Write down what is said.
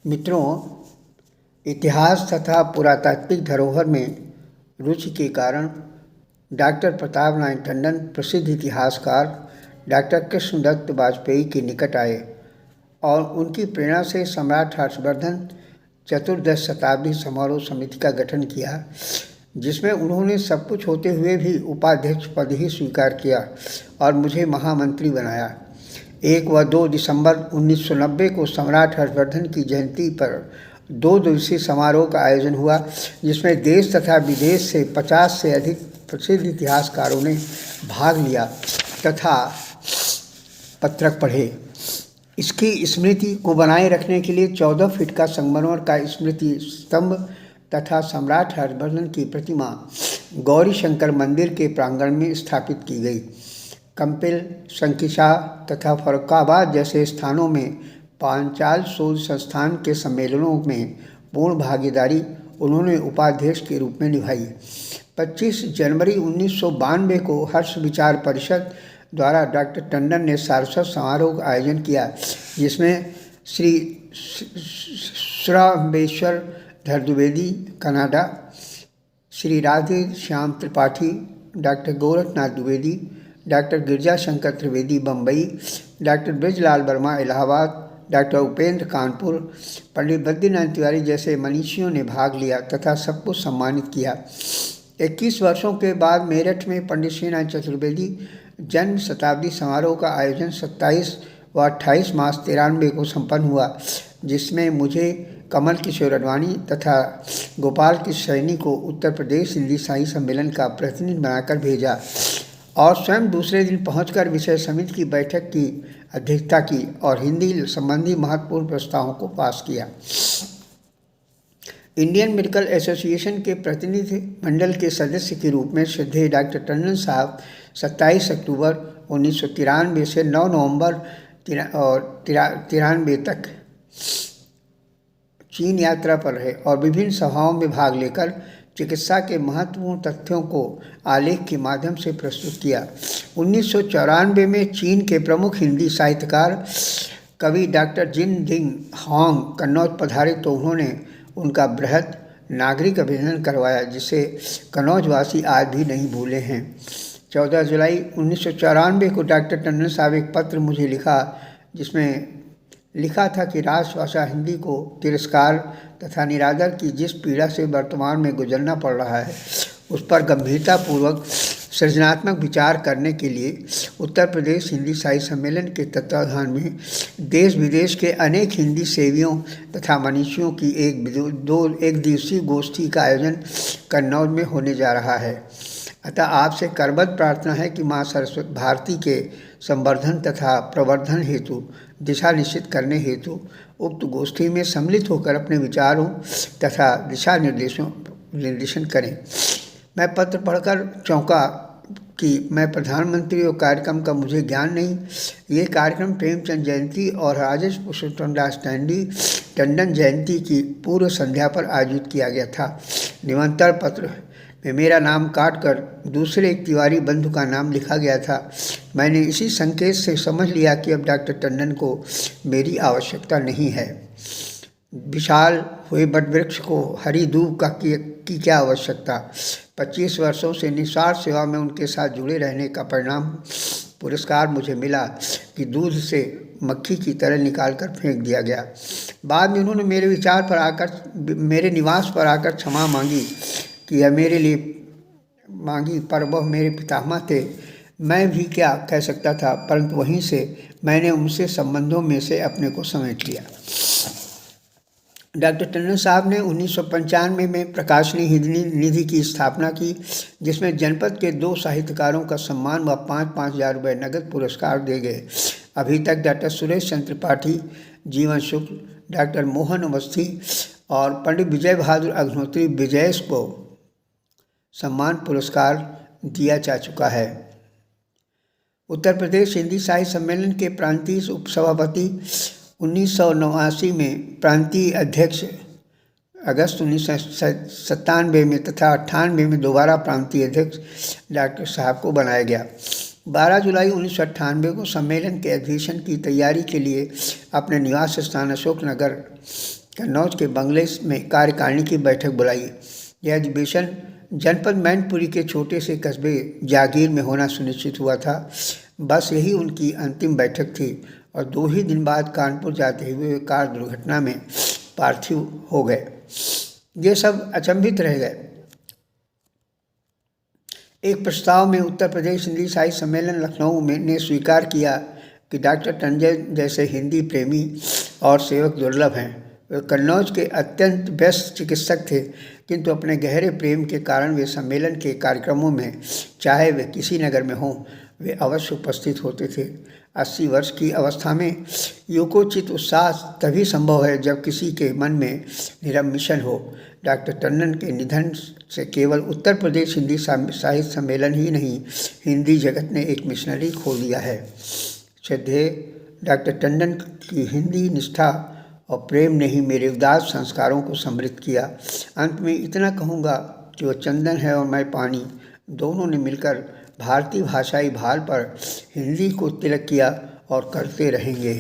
मित्रों, इतिहास तथा पुरातात्विक धरोहर में रुचि के कारण डॉक्टर प्रताप नारायण टंडन प्रसिद्ध इतिहासकार डॉक्टर कृष्णदत्त वाजपेयी के निकट आए और उनकी प्रेरणा से सम्राट हर्षवर्धन चतुर्दश शताब्दी समारोह समिति का गठन किया, जिसमें उन्होंने सब कुछ होते हुए भी उपाध्यक्ष पद ही स्वीकार किया और मुझे महामंत्री बनाया। 1 व 2 दिसंबर 1990 को सम्राट हर्षवर्धन की जयंती पर 2 दिवसीय समारोह का आयोजन हुआ, जिसमें देश तथा विदेश से 50 से अधिक प्रसिद्ध इतिहासकारों ने भाग लिया तथा पत्रक पढ़े। इसकी स्मृति को बनाए रखने के लिए 14 फीट का संगमरमर का स्मृति स्तंभ तथा सम्राट हर्षवर्धन की प्रतिमा गौरी शंकर मंदिर के प्रांगण में स्थापित की गई। कंपिल, संकिसा तथा फर्रुखाबाद जैसे स्थानों में पांचाल शोध संस्थान के सम्मेलनों में पूर्ण भागीदारी उन्होंने उपाध्यक्ष के रूप में निभाई। 25 जनवरी 1992 को हर्ष विचार परिषद द्वारा डॉक्टर टंडन ने सारस्वत समारोह का आयोजन किया, जिसमें Shri Shrambeshwar Dhar Dwivedi Canada, Shri Radhe Shyam Tripathi, doctor Gorakhnath Dwivedi, doctor Girija Shankar Trivedi Bombay, doctor Brajlal Verma Allahabad, doctor Upendra Kanpur, Pandit Badrinath Tiwari जैसे मनीषियों ने भाग लिया तथा सबको सम्मानित किया। 21 वर्षों के बाद मेरठ में पंडित श्रीनाथ चतुर्वेदी जन्म शताब्दी समारोह का आयोजन 27 व 28 मार्च 93 को संपन्न हुआ, जिसमें मुझे, कमल किशोर अडवाणी तथा गोपाल की सैनी को उत्तर प्रदेश हिंदी साहित्य सम्मेलन का प्रतिनिधि बनाकर भेजा और स्वयं दूसरे दिन पहुंचकर विषय समिति की बैठक की अध्यक्षता की और हिंदी संबंधी महत्वपूर्ण प्रस्तावों को पास किया। इंडियन मेडिकल एसोसिएशन के प्रतिनिधि मंडल के सदस्य के रूप में श्रद्धेय डॉक्टर टंडन साहब 27 अक्टूबर 1993 से 9 नवंबर 93 तक चीन यात्रा पर रहे और विभिन्न सभाओं में भाग लेकर चिकित्सा के महत्वपूर्ण तथ्यों को आलेख के माध्यम से प्रस्तुत किया। 1994 में चीन के प्रमुख हिंदी साहित्यकार कवि डॉक्टर जिन दिंग हांग कन्नौज पधारे तो उन्होंने उनका बृहद नागरिक अभिनंदन करवाया, जिसे कन्नौजवासी आज भी नहीं भूले हैं। 14 जुलाई 1994 को डॉक्टर टंडन साहब एक पत्र मुझे लिखा, जिसमें लिखा था कि राष्ट्रभाषा हिंदी को तिरस्कार तथा निरादर की जिस पीड़ा से वर्तमान में गुजरना पड़ रहा है, उस पर गंभीरतापूर्वक सृजनात्मक विचार करने के लिए उत्तर प्रदेश हिंदी साहित्य सम्मेलन के तत्वावधान में देश विदेश के अनेक हिंदी सेवियों तथा मनीषियों की एक दिवसीय गोष्ठी का आयोजन कन्नौज में होने जा रहा है। अतः आपसे करबद्ध प्रार्थना है कि माँ सरस्वती भारती के संवर्धन तथा प्रवर्धन हेतु दिशा निश्चित करने हेतु उक्त गोष्ठी में सम्मिलित होकर अपने विचारों तथा दिशा निर्देशन करें। मैं पत्र पढ़कर चौंका कि मैं प्रधानमंत्री और कार्यक्रम का मुझे ज्ञान नहीं। ये कार्यक्रम प्रेमचंद जयंती और राजेश पुरुषोत्तम दास टंडन जयंती की पूर्व संध्या पर आयोजित किया गया था। निमंत्रण पत्र में मेरा नाम काटकर दूसरे एक तिवारी बंधु का नाम लिखा गया था। मैंने इसी संकेत से समझ लिया कि अब डॉक्टर टंडन को मेरी आवश्यकता नहीं है। विशाल हुए वटवृक्ष को हरी दूब की क्या आवश्यकता। 25 वर्षों से निस्वार्थ सेवा में उनके साथ जुड़े रहने का परिणाम पुरस्कार मुझे मिला कि दूध से मक्खी की तरह निकाल कर फेंक दिया गया। बाद में उन्होंने मेरे निवास पर आकर क्षमा मांगी कि यह मेरे लिए मांगी, पर वह मेरे पितामह थे। मैं भी क्या कह सकता था, परंतु वहीं से मैंने उनसे संबंधों में से अपने को समेट लिया। डॉक्टर टंडन साहब ने 1995 में प्रकाशनी हिंदी निधि की स्थापना की, जिसमें जनपद के 2 साहित्यकारों का सम्मान व 5-5 हज़ार रुपये नगद पुरस्कार दिए गए। अभी तक डॉक्टर सुरेश चंद्र त्रिपाठी, जीवन शुक्ल, डॉक्टर मोहन अवस्थी और पंडित विजय बहादुर अग्निहोत्री विजयेश को सम्मान पुरस्कार दिया जा चुका है। उत्तर प्रदेश हिंदी साहित्य सम्मेलन के प्रांतीय उपसभापति 1989 में, प्रांतीय अध्यक्ष अगस्त 1997 में तथा 98 में दोबारा प्रांतीय अध्यक्ष डॉक्टर साहब को बनाया गया। 12 जुलाई 1998 को सम्मेलन के अधिवेशन की तैयारी के लिए अपने निवास स्थान अशोक नगर कन्नौज के बंगले में कार्यकारिणी की बैठक बुलाई। यह अधिवेशन जनपद मैनपुरी के छोटे से कस्बे जागीर में होना सुनिश्चित हुआ था। बस यही उनकी अंतिम बैठक थी और 2 ही दिन बाद कानपुर जाते हुए वे कार दुर्घटना में पार्थिव हो गए। ये सब अचंभित रह गए। एक प्रस्ताव में उत्तर प्रदेश हिंदी साहित्य सम्मेलन लखनऊ में ने स्वीकार किया कि डॉक्टर टंडन जैसे हिंदी प्रेमी और सेवक दुर्लभ हैं। वे कन्नौज के अत्यंत व्यस्त चिकित्सक थे, किंतु अपने गहरे प्रेम के कारण वे सम्मेलन के कार्यक्रमों में, चाहे वे किसी नगर में हों, वे अवश्य उपस्थित होते थे। 80 वर्ष की अवस्था में यथोचित उत्साह तभी संभव है जब किसी के मन में निरम्बिशन हो। डॉक्टर टंडन के निधन से केवल उत्तर प्रदेश हिंदी साहित्य सम्मेलन ही नहीं, हिंदी जगत ने एक मिशनरी खो दिया है। श्रद्धेय डॉक्टर टंडन की हिंदी निष्ठा और प्रेम ने ही मेरे उदास संस्कारों को समृद्ध किया। अंत में इतना कहूँगा कि वो चंदन है और मैं पानी, दोनों ने मिलकर भारतीय भाषाई भार पर हिंदी को तिलक किया और करते रहेंगे।